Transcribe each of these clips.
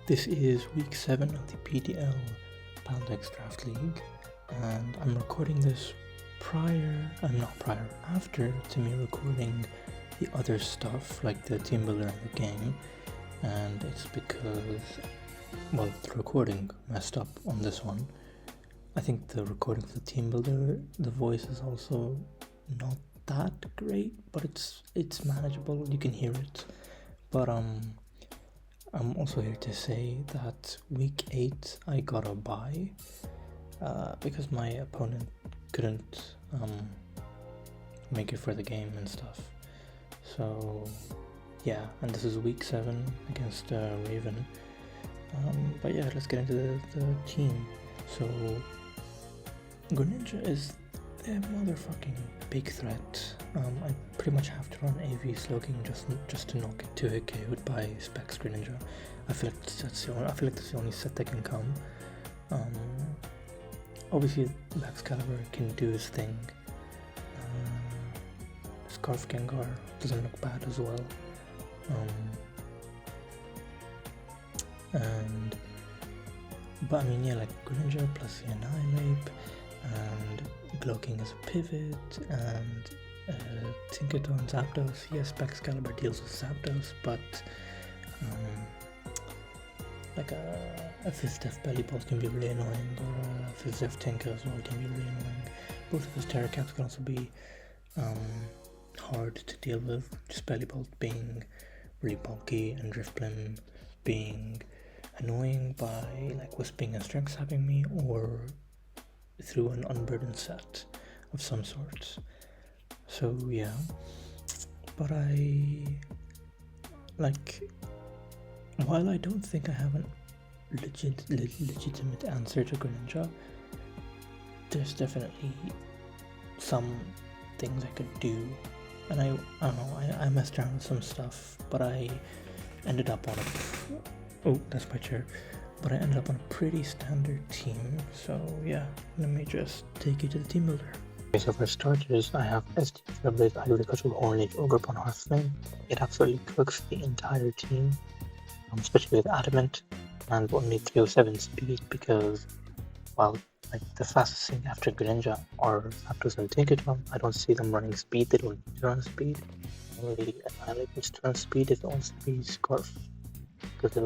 This is week 7 of the PDL Paldex Draft League, and I'm recording this after to me recording the other stuff like the Teambuilder and the game, and it's because, well, the recording messed up on this one. I think the recording for the Teambuilder, the voice is also not that great, but it's manageable, you can hear it, but I'm also here to say that week 8 I got a bye because my opponent couldn't make it for the game and stuff. So yeah, and this is week 7 against Raven. But yeah, let's get into the team. So GRENINJA is a motherfucking big threat. I pretty much have to run AV Slowking just to not get 2-hit KO'd by Specs GRENINJA. I feel like that's the only set that can come. Obviously Excalibur can do his thing. Scarf Gengar doesn't look bad as well. But I mean, yeah, like GRENINJA plus the Annihilate and Glowking as a pivot, and Tinkaton Zapdos. Yes, Excalibur deals with Zapdos, but like a Fizdef Belly Pulse can be really annoying, or a Fizdef Tinka as well can be really annoying. Both of his Terra Caps can also be hard to deal with, just Belly Pulse being really bulky and Drifblim being annoying by like Wisping and Strength Sapping me, or through an unburdened set of some sorts. So yeah, but while I don't think I have a legitimate answer to GRENINJA, there's definitely some things I could do, and I don't know, I messed around with some stuff, but I ended up on that's my chair. But I ended up on a pretty standard team, so yeah, let me just take you to the Teambuilder. Okay, so for starters, I have SD Trailblaze, Agricultural Orange, Ogre upon Hearthflame. It absolutely cooks the entire team, especially with Adamant, and only 307 speed, because, well, like the fastest thing after GRENINJA are Zapdos and Tinkaton. I don't see them running speed, they don't need to run speed. Only Annihilate needs to run speed if it wants to be Scarf, because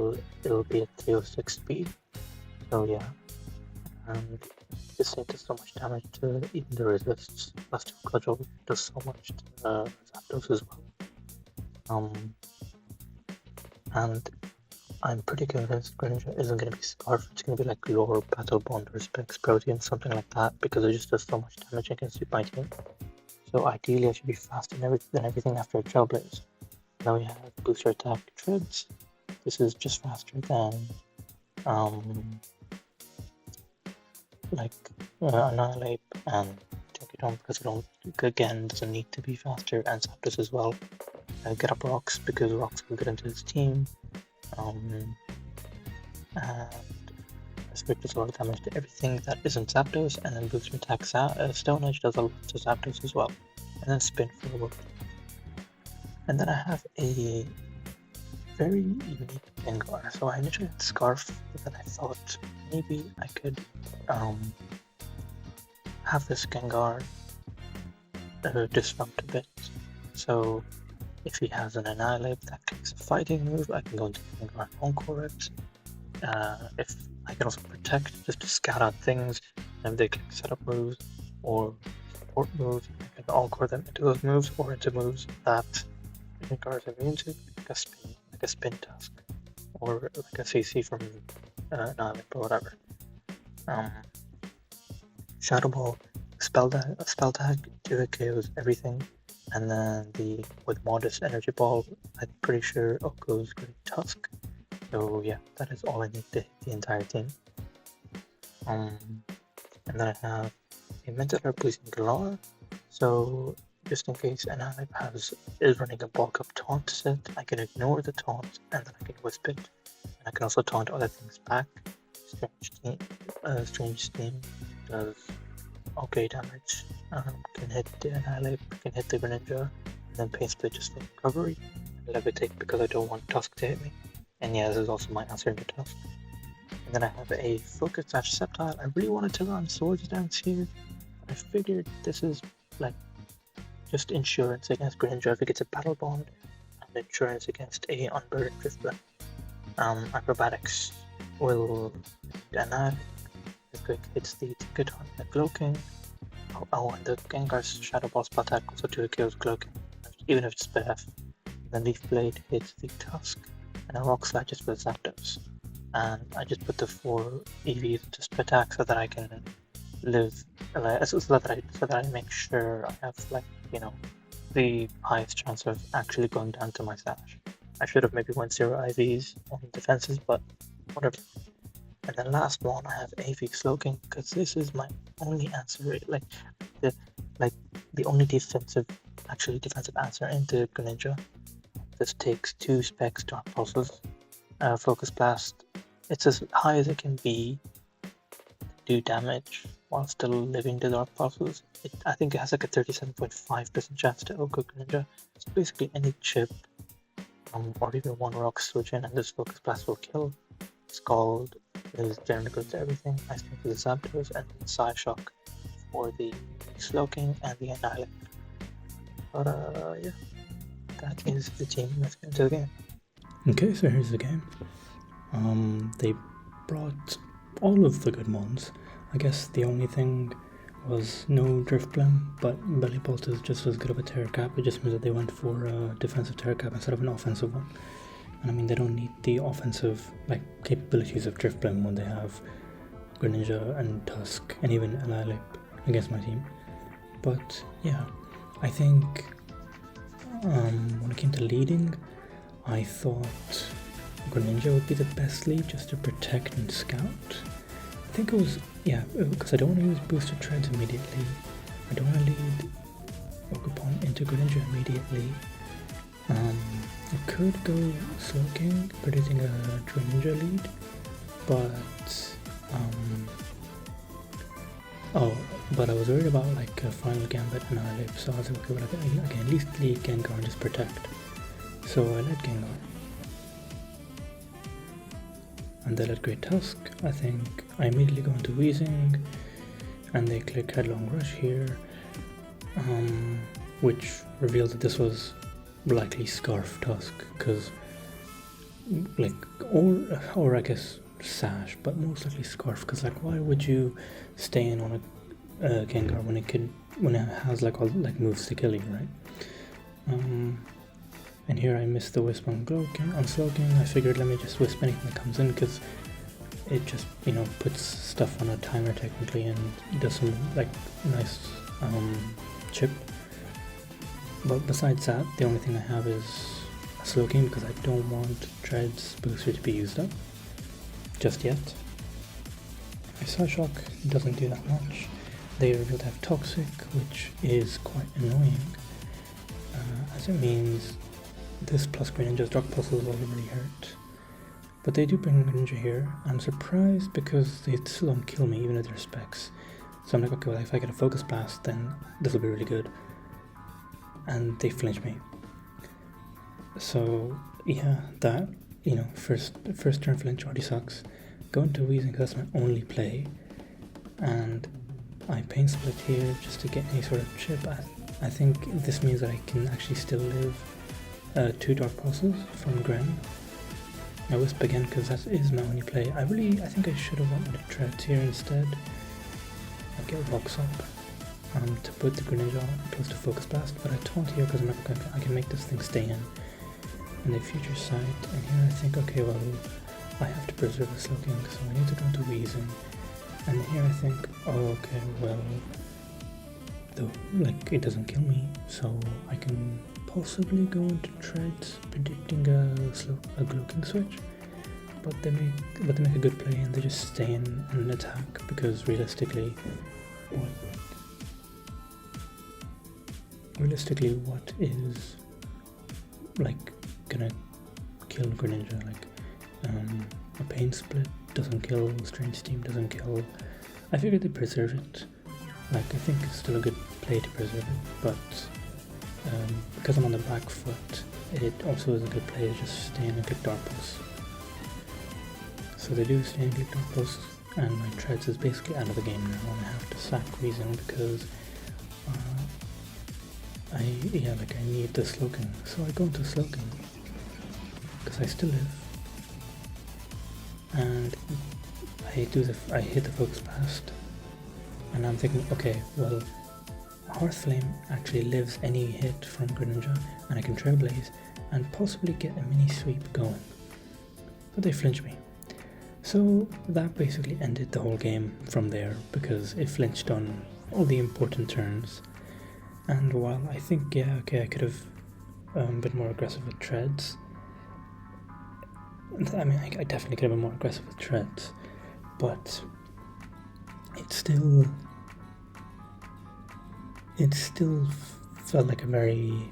it'll be at 306 speed. So yeah, and this thing does so much damage to even the resists. Plus Cudgel does so much to Zapdos as well. And I'm pretty convinced GRENINJA isn't going to be Scarf, it's going to be like Lore, Battle Bond, or Specs Protean, something like that, because it just does so much damage against my team. So ideally I should be faster than everything after Trailblaze. Now we have Booster Attack Treads. This is just faster than Annihilate and Tinkaton, because it doesn't need to be faster, and Zapdos as well. Get up Rocks, because Rocks will get into his team. And Respect does a lot of damage to everything that isn't Zapdos, and then Booster Attack Stone Edge does a lot to Zapdos as well. And then Spin Forward. And then I have a very unique Gengar. So I initially had Scarf, but then I thought maybe I could have this Gengar disrupt a bit. So if he has an Annihilate that kicks a fighting move, I can go into Gengar and Encore it. If I can also Protect, just to scout out things, and if they kick setup moves or support moves, I can Encore them into those moves, or into moves that Gengar is immune to, like a spin Tusk, or like a CC from Annihilate or whatever. Shadow Ball, Spell Tag, 2-hit KOs everything, and then with Modest Energy Ball, I'm pretty sure goes Great Tusk. So yeah, that is all I need to hit the entire team. And then I have a Mental Herb Poison Galar, so just in case Annihilate is running a bulk up taunt set, I can ignore the taunt and then I can Wisp it. And I can also taunt other things back. Strange Steam does okay damage. Can hit the Annihilate, can hit the GRENINJA, and then Pain Split just for recovery. And Levitate because I don't want Tusk to hit me. And yeah, this is also my answer to Tusk. And then I have a Focus Septile. I really wanted to run Swords Dance here. I figured this is like just insurance against Greninja if it gets a Battle Bond, and insurance against a Unburdened Drifblim. Acrobatics will deny. The quick hits the ticket on the Cloaking. Oh, and the Gengar's Shadow Ball spell attack also 2 kills Cloaking, even if it's split F. Then Leaf Blade hits the Tusk, and a Rock Slide just for the Zapdos. And I just put the 4 EVs into split attack so that I can live, so that I make sure I have, like, you know, the highest chance of actually going down to my Sash. I should have maybe went 0 IVs on defenses, but whatever. And then last one, I have AV Slowking, because this is my only answer, the only defensive answer into Greninja. This takes 2 specs Dark Pulses, Focus Blast. It's as high as it can be to do damage while still living the Dark Pulses. I think it has like a 37.5% chance to OHKO Greninja. So basically any chip, or even 1 Rock Switch in, and this Focus Blast will kill. Scald is generally good to everything. Ice Beam for the Zapdos, and Psyshock for the Slowking and the Annihilate. But yeah, that is the team. Let's get into the game. Okay, so here's the game. They brought all of the good ones. I guess the only thing was no Drifblim, but Belly Bolt is just as good of a Terror Cap. It just means that they went for a defensive Terror Cap instead of an offensive one. And I mean, they don't need the offensive capabilities of Drifblim when they have Greninja and Tusk and even Annihilate against my team. But yeah, I think when it came to leading, I thought Greninja would be the best lead just to protect and scout. I think it was, yeah, because I don't want to use boosted treads immediately. I don't want to lead Ogerpon into Greninja immediately. I could go Slowking, predicting a Greninja lead, but but I was worried about like a final Gambit and Annihilate, so I was like, okay, well, I can at least lead Gengar and just protect. So I led Gengar. And they let Great Tusk. I think I immediately go into Weezing, and they click Headlong Rush here, which revealed that this was likely Scarf Tusk, because or I guess Sash, but most likely Scarf, because why would you stay in on a Gengar when it has moves to kill you, right? And here I missed the Wisp on Slowking. I figured let me just Wisp anything that comes in, because it just, puts stuff on a timer technically and does some nice chip. But besides that, the only thing I have is a Slowking, because I don't want Tread's booster to be used up just yet. My Psyshock doesn't do that much. They revealed to have Toxic, which is quite annoying, as it means this plus Greninja's Dark Pulses will really hurt. But they do bring Greninja here. I'm surprised because they still don't kill me even at their specs. So I'm like, okay, well, if I get a Focus Blast, then this will be really good. And they flinch me. So yeah, that, first turn flinch already sucks. Go into Weezing because that's my only play. And I Pain Split here just to get any sort of chip. I think this means that I can actually still live 2 Dark Pulses from Gren. I Wisp again because that is my only play. I think I should have wanted to Treads here instead. I'll get Rocks up to put the Greninja on plus to Focus Blast, but I taunt here because I'm like, okay, I can make this thing stay in. And they Future Sight, and here I think, okay, well, I have to preserve the Slowking, so I need to go into Weezing. And here I think, oh, okay, well, it doesn't kill me, so I can possibly go into Treads, predicting a Cloaking switch. But they make a good play and they just stay in and attack, because realistically, what is gonna kill Greninja? A Pain Split doesn't kill, Strange Steam doesn't kill. I figured they'd preserve it. I think it's still a good play to preserve it, but because I'm on the back foot, it also is a good play to just stay in and get Dark Pulse. So they do stay in Bleak Dark Posts, and my Treads is basically out of the game now, and I have to sack Reason because I need the Slogan. So I go into Slogan because I still live, and I hit the Focus Blast, and I'm thinking, okay, well, Hearthflame actually lives any hit from Greninja, and I can Trailblaze and possibly get a mini sweep going. But they flinched me. So that basically ended the whole game from there, because it flinched on all the important turns. And while I think, yeah, okay, I could have been more aggressive with Treads. I mean, I definitely could have been more aggressive with Treads, but it still felt like a very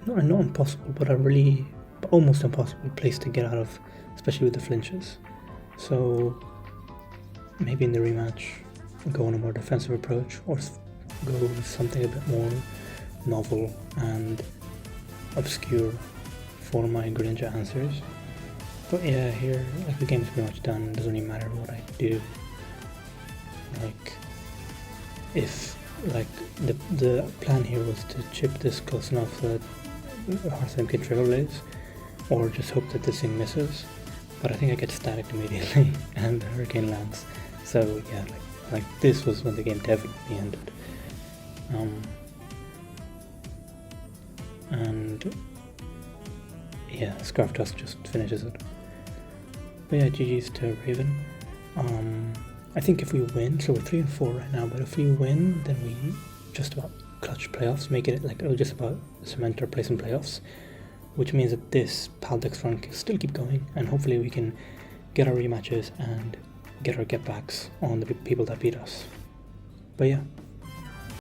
not impossible, but almost impossible place to get out of, especially with the flinches. So maybe in the rematch go on a more defensive approach, or go with something a bit more novel and obscure for my Greninja answers. But yeah, here, like, the game's pretty much done. It doesn't really matter what I do. Like, if, like, the plan here was to chip this close enough that Hearthflame can Trailblaze, or just hope that this thing misses. But I think I get static immediately and the Hurricane lands. So yeah, like this was when the game definitely ended. And yeah, Scarf Tusk just finishes it. But yeah, GG's to Raven. I think if we win, so we're 3-4 right now, but if we win, then we just about clutch playoffs, make it like it'll just about cement our place in playoffs, which means that this Paldex run can still keep going, and hopefully we can get our rematches and get our get backs on the people that beat us. But yeah,